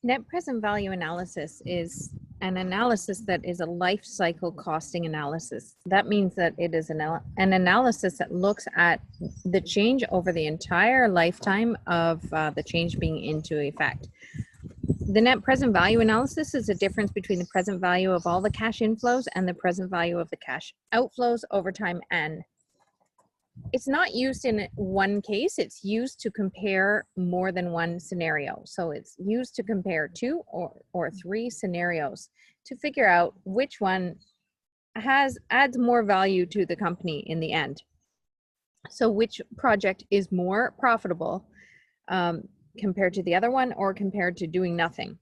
Net present value analysis is an analysis that is a life cycle costing analysis. That means that it is an analysis that looks at the change over the entire lifetime of the change being into effect. The net present value analysis is the difference between the present value of all the cash inflows and the present value of the cash outflows over time N. It's not used in one case, it's used to compare more than one scenario. So it's used to compare two or three scenarios to figure out which one adds more value to the company in the end. So which project is more profitable compared to the other one or compared to doing nothing.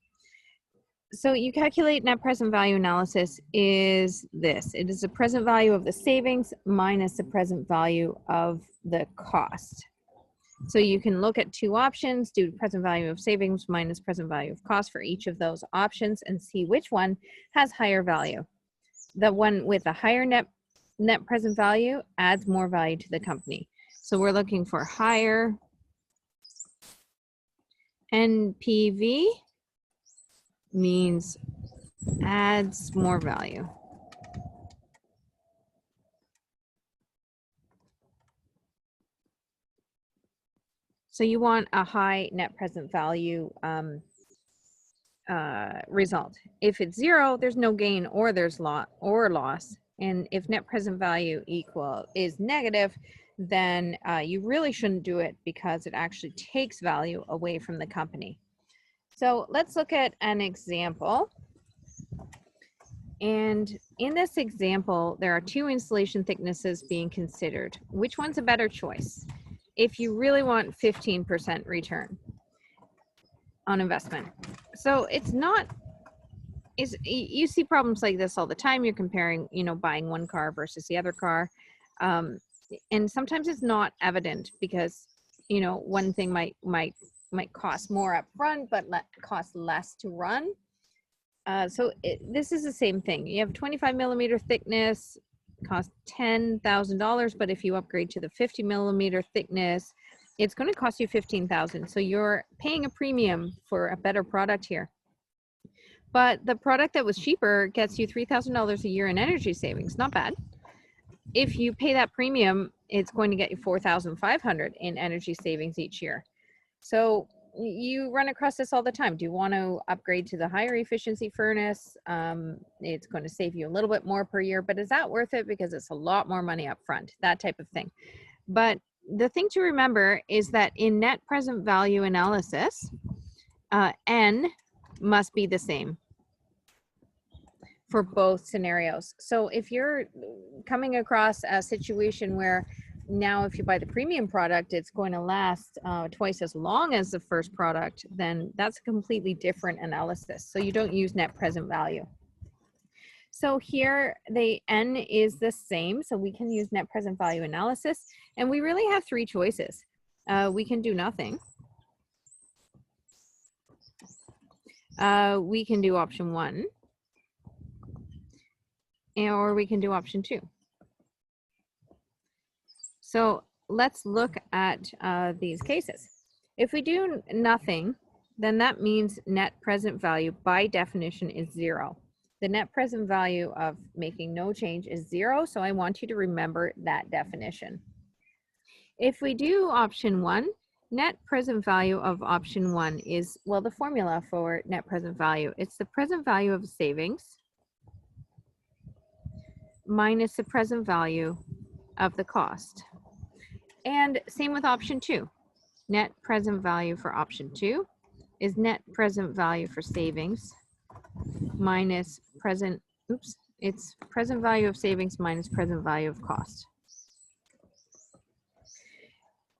So you calculate net present value analysis is this. It is the present value of the savings minus the present value of the cost. So you can look at two options, do present value of savings minus present value of cost for each of those options and see which one has higher value. The one with a higher net present value adds more value to the company. So we're looking for higher NPV means adds more value. So you want a high net present value result. If it's zero, there's no gain or there's loss. And if net present value is negative, then you really shouldn't do it because it actually takes value away from the company. So let's look at an example. And in this example, there are two installation thicknesses being considered. Which one's a better choice if you really want 15% return on investment? So you see problems like this all the time. You're comparing, buying one car versus the other car. And sometimes it's not evident because, one thing might cost more up front, but cost less to run. So this is the same thing. You have 25 millimeter thickness, cost $10,000, but if you upgrade to the 50 millimeter thickness, it's going to cost you $15,000. So you're paying a premium for a better product here. But the product that was cheaper gets you $3,000 a year in energy savings. Not bad. If you pay that premium, it's going to get you $4,500 in energy savings each year. So you run across this all the time. Do you want to upgrade to the higher efficiency furnace? It's going to save you a little bit more per year, but is that worth it? Because it's a lot more money up front, that type of thing. But the thing to remember is that in net present value analysis, N must be the same for both scenarios. So if you're coming across a situation where now if you buy the premium product, it's going to last twice as long as the first product, then that's a completely different analysis. So you don't use net present value. So here the N is the same, so we can use net present value analysis, and we really have three choices. We can do nothing. We can do option 1, or we can do option 2. So let's look at these cases. If we do nothing, then that means net present value by definition is 0. The net present value of making no change is 0, so I want you to remember that definition. If we do option 1, net present value of option 1 is, well, the formula for net present value, it's the present value of savings minus the present value of the cost. And same with option 2. Net present value for option 2 is net present value for savings minus it's present value of savings minus present value of cost.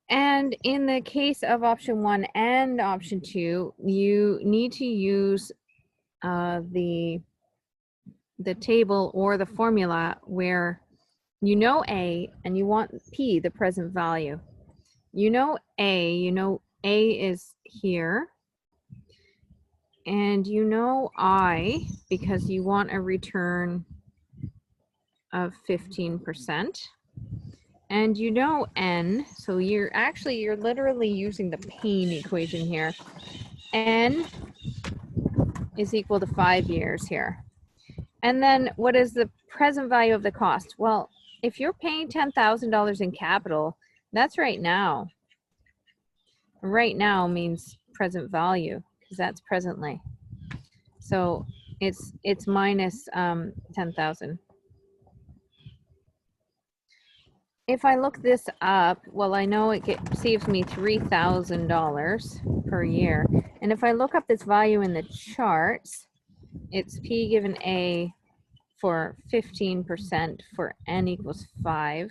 And in the case of option 1 and option 2, you need to use the table or the formula where you know A and you want P, the present value. You know A is here. And you know I, because you want a return of 15%. And you know N, so you're literally using the pain equation here. N is equal to 5 years here. And then what is the present value of the cost? Well, if you're paying $10,000 in capital, that's right now. Right now means present value because that's presently. So it's minus 10,000. If I look this up, well, I know it saves me $3,000 per year. And if I look up this value in the charts, it's P given A for 15% for N equals 5.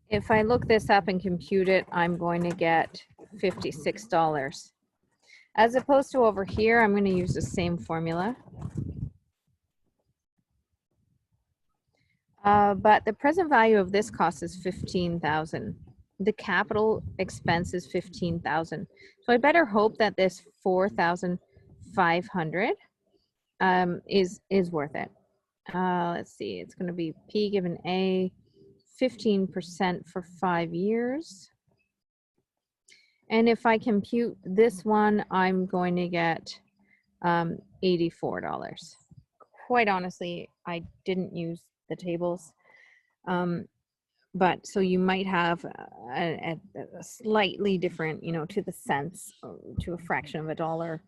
If I look this up and compute it, I'm going to get $56. As opposed to over here, I'm going to use the same formula. But the present value of this cost is $15,000. The capital expense is $15,000. So I better hope that this $4,500 is worth it. Let's see, it's going to be P given A, 15% for 5 years. And if I compute this one, I'm going to get $84. Quite honestly, I didn't use the tables. But so you might have a slightly different, you know, to the cents, to a fraction of a dollar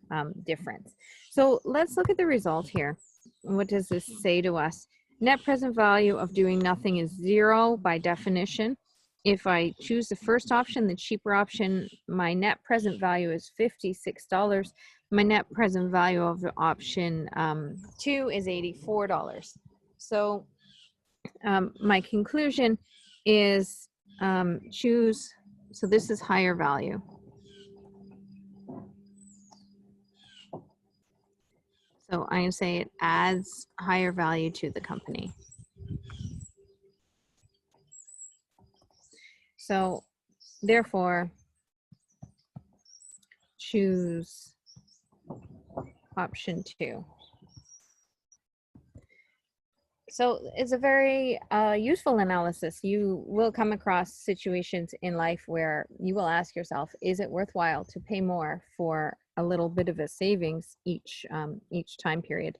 difference. So let's look at the result here. What does this say to us? Net present value of doing nothing is 0 by definition. If I choose the first option, the cheaper option, my net present value is $56. My net present value of the option 2 is $84. So my conclusion is choose, so this is higher value. So I'm going to say it adds higher value to the company. So therefore, choose option 2. So it's a very useful analysis. You will come across situations in life where you will ask yourself, is it worthwhile to pay more for a little bit of a savings each time period?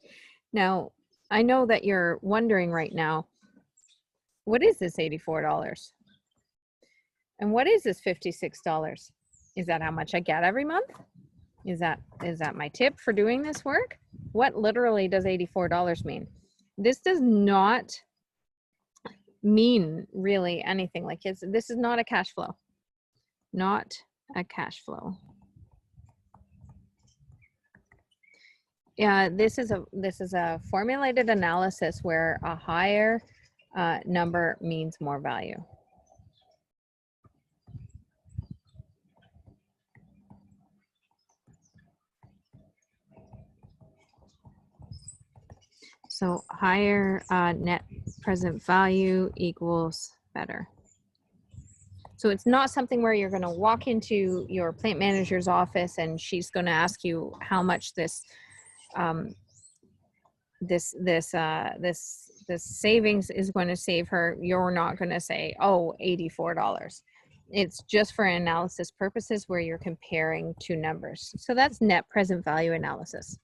Now, I know that you're wondering right now, what is this $84? And what is this $56? Is that how much I get every month? Is that my tip for doing this work? What literally does $84 mean? This does not mean really anything. Like this is not a cash flow. Not a cash flow. Yeah, this is a formulated analysis where a higher number means more value. So higher net present value equals better. So it's not something where you're going to walk into your plant manager's office and she's going to ask you how much this savings is going to save her. You're not going to say, oh, $84. It's just for analysis purposes where you're comparing two numbers. So that's net present value analysis.